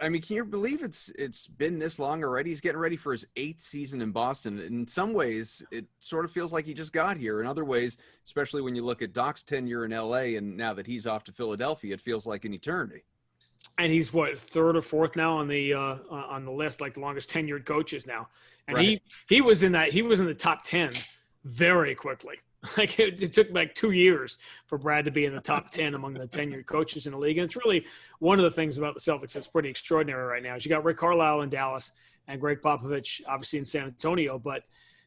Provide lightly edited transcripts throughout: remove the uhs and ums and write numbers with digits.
I mean, can you believe it's been this long already? He's getting ready for his 8th season in Boston. In some ways, it sort of feels like he just got here. In other ways, especially when you look at Doc's tenure in LA and now that he's off to Philadelphia, it feels like an eternity. And he's what, third or fourth now on the list, like the longest tenured coaches now. And Right. he was in the top 10 very quickly. Like it took like 2 years for Brad to be in the top 10 among the tenured coaches in the league. And it's really one of the things about the Celtics that's pretty extraordinary right now is you got Rick Carlisle in Dallas and Greg Popovich obviously in San Antonio, but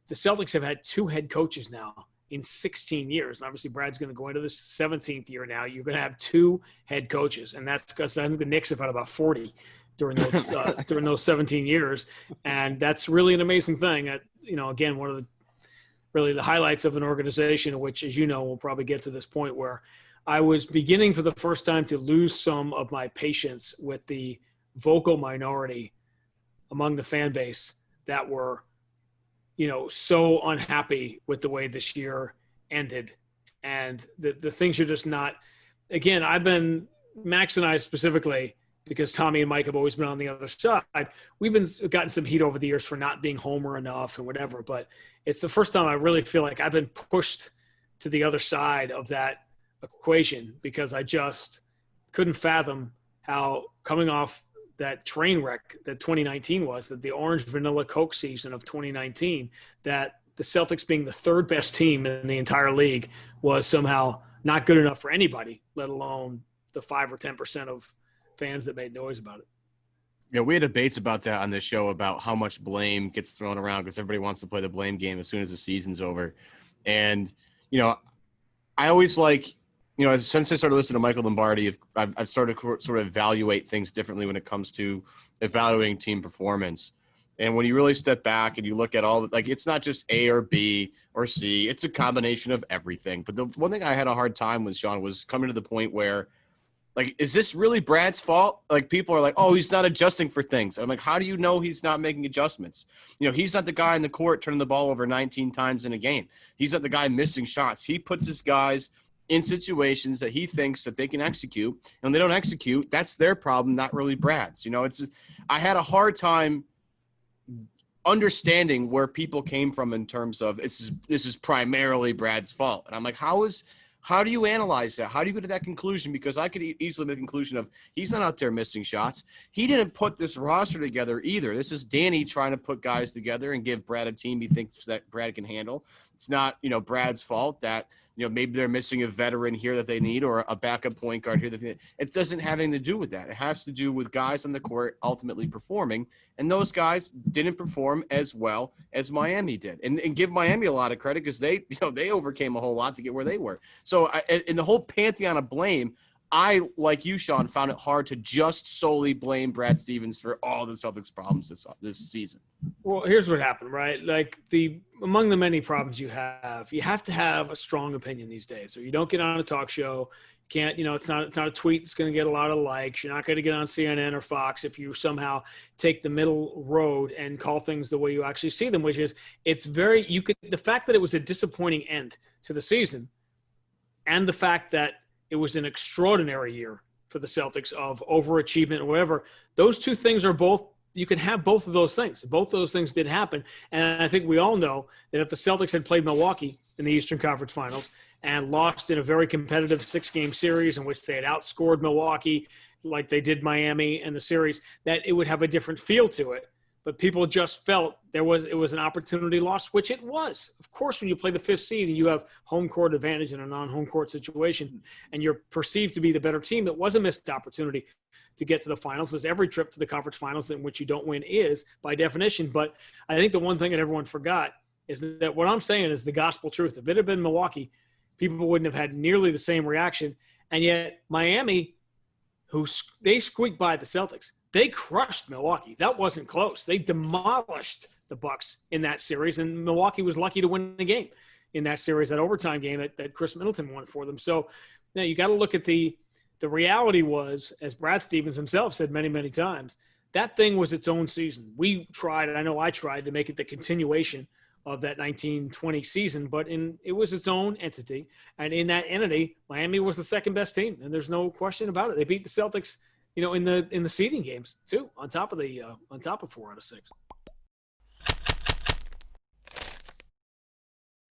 the Celtics have had 2 head coaches now in 16 years. And obviously Brad's going to go into the 17th year now. You're going to have 2 head coaches, and that's because I think the Knicks have had about 40 during those 17 years, and that's really an amazing thing. Again, one of the really the highlights of an organization, which, as you know, we'll probably get to this point where I was beginning for the first time to lose some of my patience with the vocal minority among the fan base that were, so unhappy with the way this year ended. And the things are just not, again, Max and I specifically, because Tommy and Mike have always been on the other side, we've gotten some heat over the years for not being Homer enough and whatever, but it's the first time I really feel like I've been pushed to the other side of that equation because I just couldn't fathom how coming off that train wreck that 2019 was, that the orange vanilla Coke season of 2019, that the Celtics being the 3rd best team in the entire league was somehow not good enough for anybody, let alone the 5 or 10% of fans that made noise about it. Yeah, we had debates about that on this show about how much blame gets thrown around because everybody wants to play the blame game as soon as the season's over. And, I always since I started listening to Michael Lombardi, I've started to sort of evaluate things differently when it comes to evaluating team performance. And when you really step back and you look at all, it's not just A or B or C, it's a combination of everything. But the one thing I had a hard time with, Sean, was coming to the point where, is this really Brad's fault? People are like, oh, he's not adjusting for things. I'm like, how do you know he's not making adjustments? He's not the guy in the court turning the ball over 19 times in a game. He's not the guy missing shots. He puts his guys in situations that he thinks that they can execute. And when they don't execute, that's their problem, not really Brad's. I had a hard time understanding where people came from in terms of this is primarily Brad's fault. And I'm like, how do you analyze that? How do you go to that conclusion? Because I could easily make the conclusion of he's not out there missing shots. He didn't put this roster together either. This is Danny trying to put guys together and give Brad a team he thinks that Brad can handle. It's not, Brad's fault that, maybe they're missing a veteran here that they need or a backup point guard here that they need. It doesn't have anything to do with that. It has to do with guys on the court ultimately performing, and those guys didn't perform as well as Miami did. And give Miami a lot of credit because they overcame a whole lot to get where they were. So in the whole pantheon of blame, I, like you, Sean, found it hard to just solely blame Brad Stevens for all the Celtics problems this season. Well, here's what happened, right? Among the many problems you have to have a strong opinion these days, or you don't get on a talk show. You can't, it's not a tweet that's going to get a lot of likes. You're not going to get on CNN or Fox if you somehow take the middle road and call things the way you actually see them, which is the fact that it was a disappointing end to the season, and the fact that it was an extraordinary year for the Celtics of overachievement or whatever. Those two things are both, you can have both of those things. Both those things did happen. And I think we all know that if the Celtics had played Milwaukee in the Eastern Conference Finals and lost in a very competitive 6-game series in which they had outscored Milwaukee like they did Miami in the series, that it would have a different feel to it. But people just felt it was an opportunity lost, which it was. Of course, when you play the 5th seed and you have home court advantage in a non-home court situation and you're perceived to be the better team, it was a missed opportunity to get to the finals, as every trip to the conference finals in which you don't win is by definition. But I think the one thing that everyone forgot is that what I'm saying is the gospel truth. If it had been Milwaukee, people wouldn't have had nearly the same reaction. And yet Miami, they squeaked by the Celtics. They crushed Milwaukee. That wasn't close. They demolished the Bucks in that series, and Milwaukee was lucky to win the game in that series, that overtime game that Chris Middleton won for them. So now you got to look at the reality was, as Brad Stevens himself said many, many times, that thing was its own season. I know I tried to make it the continuation of that 1920 season, but it was its own entity. And in that entity, Miami was the second best team, and there's no question about it. They beat the Celtics in the seeding games too, on top of 4 out of 6.